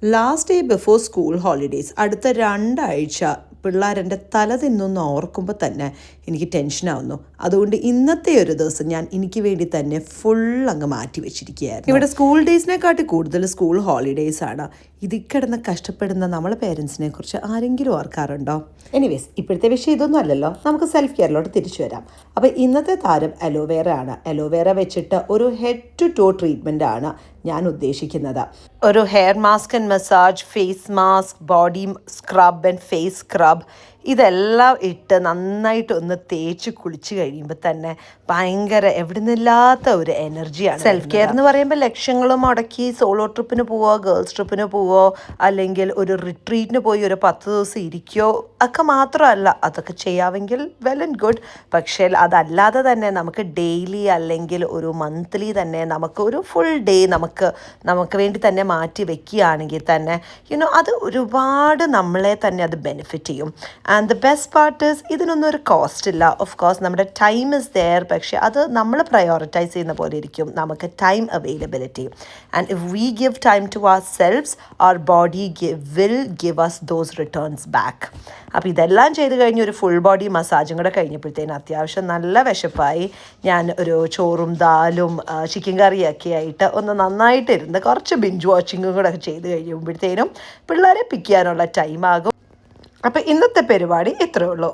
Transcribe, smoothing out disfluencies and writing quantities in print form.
Last day before school holidays അടുത്ത 2 ആഴ്ച പിള്ളേരെൻ്റെ തല തിന്നൊന്ന് ഓർക്കുമ്പോൾ തന്നെ എനിക്ക് ടെൻഷനാവുന്നു. അതുകൊണ്ട് ഇന്നത്തെ ഒരു ദിവസം ഞാൻ എനിക്ക് വേണ്ടി തന്നെ ഫുൾ അങ്ങ് മാറ്റി വെച്ചിരിക്കുകയായിരുന്നു. ഇവിടെ സ്കൂൾ ഡേയ്സിനെക്കാട്ടി കൂടുതൽ സ്കൂൾ ഹോളിഡേയ്സ് ആണ്. ഇതിൽ കിടന്ന് കഷ്ടപ്പെടുന്ന നമ്മളെ പേരൻസിനെ കുറിച്ച് ആരെങ്കിലും ഓർക്കാറുണ്ടോ? എനിവേസ്, ഇപ്പോഴത്തെ വിഷയം ഇതൊന്നും അല്ലല്ലോ. നമുക്ക് സെൽഫ് കെയറിലോട്ട് തിരിച്ചു വരാം. അപ്പോൾ ഇന്നത്തെ താരം അലോവേറ ആണ്. അലോവേറ വെച്ചിട്ട് ഒരു ഹെഡ് ടു ടോ ട്രീറ്റ്മെൻ്റ് ആണ് ഞാൻ ഉദ്ദേശിക്കുന്നത്. ഒരു hair mask and massage, face mask, body scrub and face scrub, ഇതെല്ലാം ഇട്ട് നന്നായിട്ട് ഒന്ന് തേച്ച് കുളിച്ച് കഴിയുമ്പോൾ തന്നെ ഭയങ്കര എവിടെ നിന്നില്ലാത്ത ഒരു എനർജിയാണ്. സെൽഫ് കെയർ എന്ന് പറയുമ്പോൾ ലക്ഷങ്ങളും മുടക്കി സോളോ ട്രിപ്പിന് പോവോ, ഗേൾസ് ട്രിപ്പിന് പോവോ, അല്ലെങ്കിൽ ഒരു റിട്രീറ്റിന് പോയി ഒരു 10 ദിവസം ഇരിക്കുകയോ ഒക്കെ മാത്രമല്ല. അതൊക്കെ ചെയ്യാമെങ്കിൽ വെൽ ആൻഡ് ഗുഡ്. പക്ഷേ അതല്ലാതെ തന്നെ നമുക്ക് ഡെയിലി അല്ലെങ്കിൽ ഒരു മന്ത്ലി തന്നെ നമുക്ക് ഒരു ഫുൾ ഡേ നമുക്ക് വേണ്ടി തന്നെ മാറ്റി വെക്കുകയാണെങ്കിൽ തന്നെ അത് ഒരുപാട് നമ്മളെ തന്നെ അത് ബെനിഫിറ്റ് ചെയ്യും. And the best part is ഇതിനൊന്നും ഒരു കോസ്റ്റ് ഇല്ല. ഓഫ് കോഴ്സ് നമ്മുടെ ടൈം ഇസ് ദെയർ. പക്ഷേ അത് നമ്മൾ പ്രയോറിറ്റൈസ് ചെയ്യുന്ന പോലെ ഇരിക്കും നമുക്ക് time availability. And if we give time to our selfs, our body will give us those returns back. അപ്പോൾ ഇതെല്ലാം ചെയ്ത് കഴിഞ്ഞ് ഒരു ഫുൾ ബോഡി മസാജും കൂടെ കഴിഞ്ഞപ്പോഴത്തേന് അത്യാവശ്യം നല്ല വിശപ്പായി. ഞാൻ ഒരു ചോറും ദാലും ചിക്കൻ കറിയൊക്കെ ആയിട്ട് ഒന്ന് നന്നായിട്ടിരുന്ന് കുറച്ച് ബിഞ്ച് വാച്ചിങ്ങും കൂടെ ചെയ്ത് കഴിയുമ്പോഴത്തേനും പിള്ളേരെ പിക്ക് ചെയ്യാനുള്ള ടൈമാകും. അപ്പോൾ ഇന്നത്തെ പരിപാടി ഇത്രയേ ഉള്ളൂ.